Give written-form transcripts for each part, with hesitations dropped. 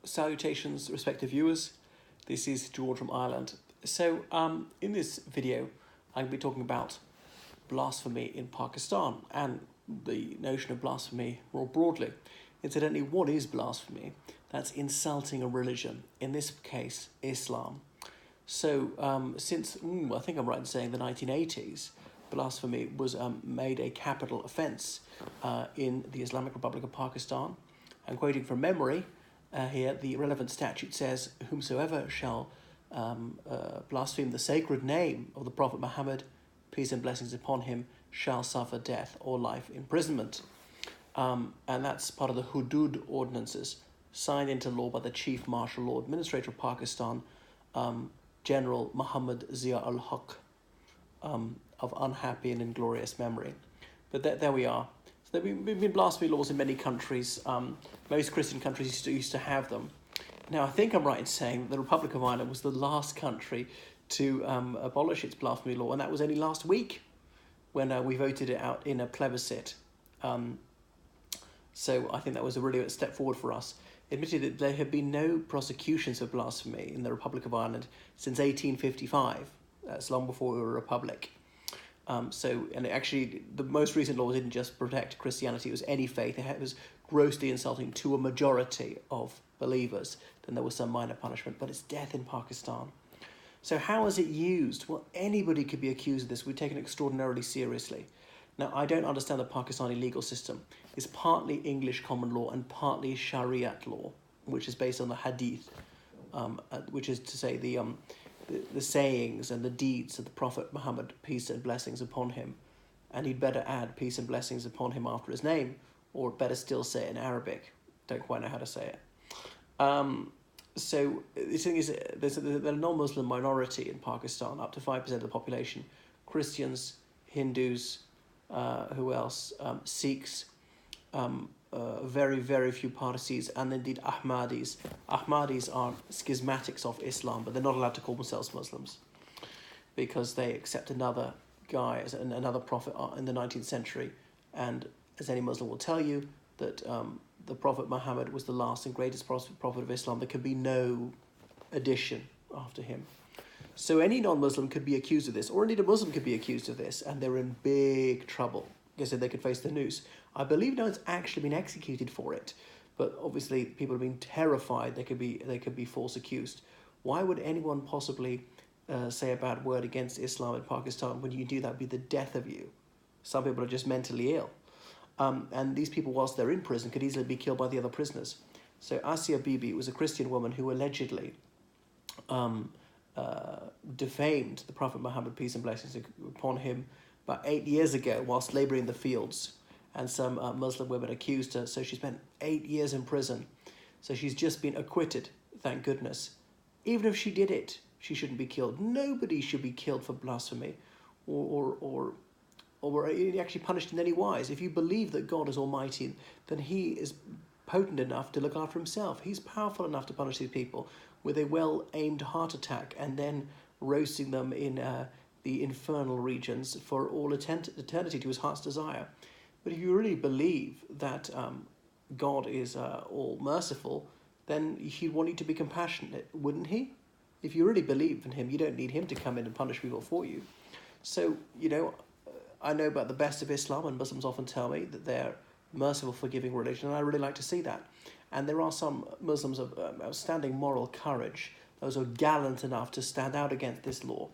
Salutations, respective viewers. This is George from Ireland. So, in this video, I'm going to be talking about blasphemy in Pakistan and the notion of blasphemy more broadly. Incidentally, what is blasphemy? That's insulting a religion, in this case, Islam. So, since, I think I'm right in saying the 1980s, blasphemy was made a capital offence in the Islamic Republic of Pakistan. I'm quoting from memory here. The relevant statute says, "Whomsoever shall blaspheme the sacred name of the Prophet Muhammad, peace and blessings upon him, shall suffer death or life imprisonment." And that's part of the Hudud ordinances signed into law by the Chief Martial Law Administrator of Pakistan, General Muhammad Zia-ul-Haq, of unhappy and inglorious memory. But there we are. So there have been blasphemy laws in many countries. Most Christian countries used to have them. Now, I think I'm right in saying that the Republic of Ireland was the last country to abolish its blasphemy law, and that was only last week when we voted it out in a plebiscite. So I think that was a really step forward for us. Admitted that there have been no prosecutions of blasphemy in the Republic of Ireland since 1855. That's long before we were a republic. And actually, the most recent law didn't just protect Christianity, it was any faith. It was grossly insulting to a majority of believers. Then there was some minor punishment, but it's death in Pakistan. So how is it used? Well, anybody could be accused of this. We're taken extraordinarily seriously. Now, I don't understand the Pakistani legal system. It's partly English common law and partly Shariat law, which is based on the Hadith, which is to say the sayings and the deeds of the Prophet Muhammad, peace and blessings upon him. And he'd better add peace and blessings upon him after his name, or better still say it in Arabic. Don't quite know how to say it. So the thing is, there's a non-Muslim minority in Pakistan, up to 5% of the population. Christians, Hindus, who else? Sikhs, very, very few Parsis, and indeed Ahmadis. Ahmadis are schismatics of Islam, but they're not allowed to call themselves Muslims because they accept another guy as another prophet in the 19th century. And as any Muslim will tell you, that the Prophet Muhammad was the last and greatest prophet of Islam. There could be no addition after him. So any non-Muslim could be accused of this, or indeed a Muslim could be accused of this, and they're in big trouble. I said they could face the noose. I believe no one's actually been executed for it, but obviously people have been terrified they could be false accused. Why would anyone possibly say a bad word against Islam in Pakistan? When you do that, would be the death of you. Some people are just mentally ill. And these people, whilst they're in prison, could easily be killed by the other prisoners. So Bibi was a Christian woman who allegedly defamed the Prophet Muhammad, peace and blessings upon him, about 8 years ago whilst labouring in the fields. And some Muslim women accused her, so she spent 8 years in prison. So she's just been acquitted, thank goodness. Even if she did it, she shouldn't be killed. Nobody should be killed for blasphemy or actually punished in any wise. If you believe that God is almighty, then he is potent enough to look after himself. He's powerful enough to punish these people with a well-aimed heart attack and then roasting them in the infernal regions for all eternity to his heart's desire. But if you really believe that God is all-merciful, then he'd want you to be compassionate, wouldn't he? If you really believe in him, you don't need him to come in and punish people for you. So, I know about the best of Islam, and Muslims often tell me that they're merciful, forgiving religion, and I really like to see that. And there are some Muslims of outstanding moral courage, those who are gallant enough to stand out against this law.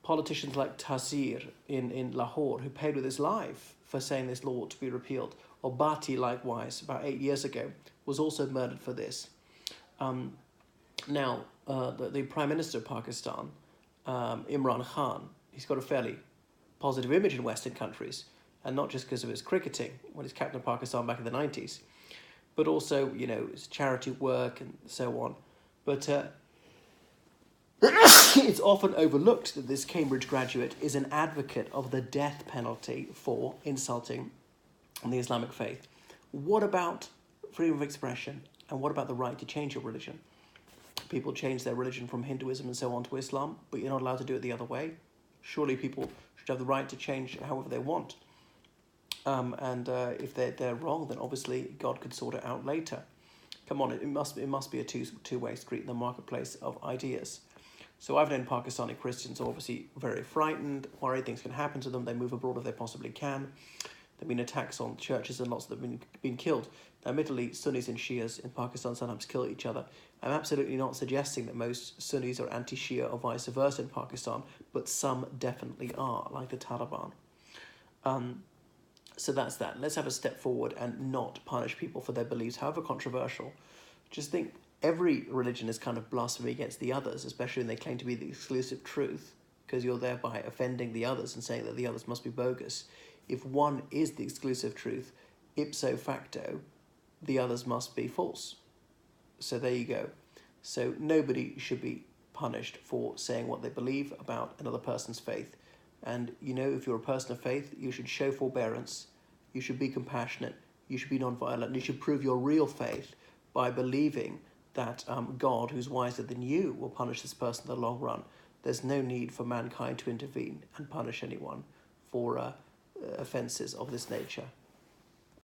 Politicians like Taseer in Lahore, who paid with his life for saying this law ought to be repealed. Or Bhatti, likewise, about 8 years ago, was also murdered for this. Now, the Prime Minister of Pakistan, Imran Khan, he's got a fairly positive image in Western countries, and not just because of his cricketing when he's captain of Pakistan back in the 90s, but also, his charity work and so on. But it's often overlooked that this Cambridge graduate is an advocate of the death penalty for insulting the Islamic faith. What about freedom of expression, and what about the right to change your religion? People change their religion from Hinduism and so on to Islam, but you're not allowed to do it the other way. Surely people should have the right to change however they want. And if they're wrong, then obviously God could sort it out later. Come on, it must be a two-way street in the marketplace of ideas. So I've known Pakistani Christians are obviously very frightened, worried things can happen to them. They move abroad if they possibly can. There've been attacks on churches and lots of them have been killed. Now, admittedly, Sunnis and Shias in Pakistan sometimes kill each other. I'm absolutely not suggesting that most Sunnis are anti-Shia or vice versa in Pakistan, but some definitely are, like the Taliban. So that's that. Let's have a step forward and not punish people for their beliefs, however controversial. Just think every religion is kind of blasphemy against the others, especially when they claim to be the exclusive truth, because you're thereby offending the others and saying that the others must be bogus. If one is the exclusive truth, ipso facto, the others must be false. So there you go. So nobody should be punished for saying what they believe about another person's faith. And, you know, if you're a person of faith, you should show forbearance, you should be compassionate, you should be non-violent, you should prove your real faith by believing that God, who's wiser than you, will punish this person in the long run. There's no need for mankind to intervene and punish anyone for offences of this nature.